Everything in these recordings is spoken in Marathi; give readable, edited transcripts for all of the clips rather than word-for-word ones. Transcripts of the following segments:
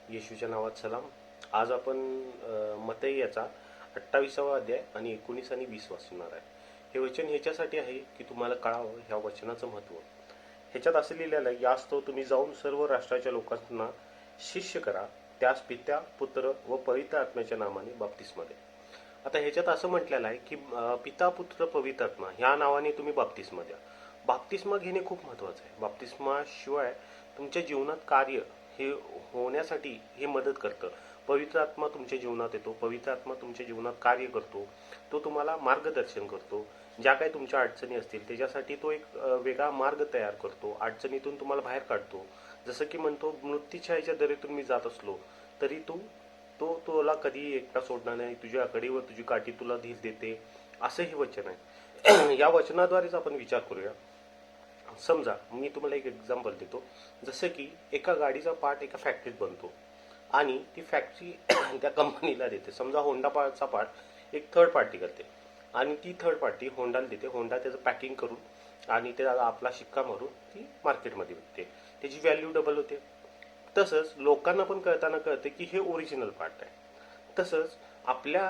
येशूच्या नावात सलाम. आज आपण मत्तई याचा 28वा अध्याय आणि 19 आणि 20 वाचणार आहे. हे वचन ह्याच्यासाठी आहे की तुम्हाला कळावं ह्या वचनाचं महत्त्व. ह्याच्यात असं लिहिलेलं आहे, यास्तव तुम्ही जाऊन सर्व राष्ट्राच्या लोकांना शिष्य करा, त्यास पित्या पुत्र व पवित्र आत्म्याच्या नावाने बाप्तिस्मा द्या. आता ह्याच्यात असं म्हटलेलं आहे की पिता पुत्र पवित्र आत्मा ह्या नावाने तुम्ही बाप्तिस्मा द्या. बाप्तिस्मा घेणे खूप महत्त्वाचं आहे. बाप्तिस्मा शिवाय तुमच्या जीवनात कार्य हे होण्यासाठी हे मदत करतं. पवित्र आत्मा तुमच्या जीवनात येतो, पवित्र आत्मा तुमच्या जीवनात कार्य करतो, तो तुम्हाला मार्गदर्शन करतो. ज्या काही तुमच्या अडचणी असतील त्याच्यासाठी तो एक वेगळा मार्ग तयार करतो, अडचणीतून तुम्हाला बाहेर काढतो. जसं की म्हणतो, मृत्यूच्या ह्याच्या दरीतून मी जात असलो तरी तो तुला कधी एकटा सोडणार नाही, तुझ्या कडेवर तुझी काठी तुला धीर देते, असं हे वचन आहे. या वचनाद्वारेच आपण विचार करूया. समजा मी तुम्हाला एक एक्झाम्पल देतो. जसं की एका गाडीचा पार्ट एका फॅक्टरीत बनतो आणि ती फॅक्टरी त्या कंपनीला देते. समजा होंडाचा पार्ट एक थर्ड पार्टी करते आणि ती थर्ड पार्टी होंडाला देते. होंडा त्याचं पॅकिंग करून आणि त्याला आपला शिक्का मारून ती मार्केटमध्ये विकते. त्याची व्हॅल्यू डबल होते. तसंच लोकांना पण कळताना कळते की हे ओरिजिनल पार्ट आहे. तसंच आपल्या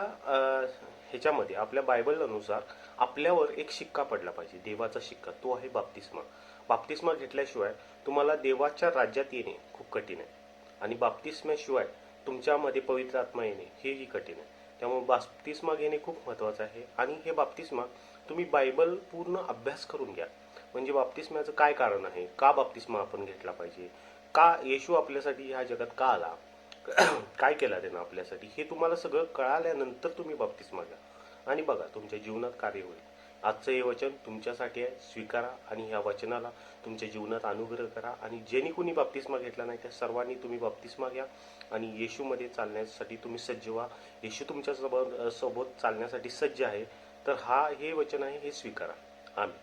ह्याच्यामध्ये आपल्या बायबलनुसार आपल्यावर एक शिक्का पडला पाहिजे, देवाचा शिक्का. तो आहे बाप्तिस्मा. बाप्तिस्मा घेतल्याशिवाय तुम्हाला देवाच्या राज्यात येणे खूप कठीण आहे आणि बाप्तिस्म्याशिवाय तुमच्यामध्ये पवित्र आत्मा येणे हेही कठीण आहे. त्यामुळे बाप्तिस्मा घेणे खूप महत्त्वाचं आहे आणि हे बाप्तिस्मा तुम्ही बायबल पूर्ण अभ्यास करून घ्या. म्हणजे बाप्तिस्म्याचं काय कारण आहे, का बाप्तिस्मा आपण घेतला पाहिजे, का येशू आपल्यासाठी ह्या जगात का आला, काय केलं त्यानं आपल्यासाठी, हे तुम्हाला सगळं कळाल्यानंतर तुम्ही बाप्तिस्मा घ्या आणि बघा तुमच्या जीवनात कार्य होईल. आजचं हे वचन तुमच्यासाठी आहे, स्वीकारा आणि ह्या वचनाला तुमच्या जीवनात अनुग्रह करा. आणि ज्यांनी कोणी बाप्तिस्मा घेतला नाही त्या सर्वांनी तुम्ही बाप्तिस्मा घ्या आणि येशूमध्ये चालण्यासाठी तुम्ही सज्ज व्हा. येशू तुमच्या सोबत चालण्यासाठी सज्ज आहे. तर हे वचन आहे, हे स्वीकारा. आम्ही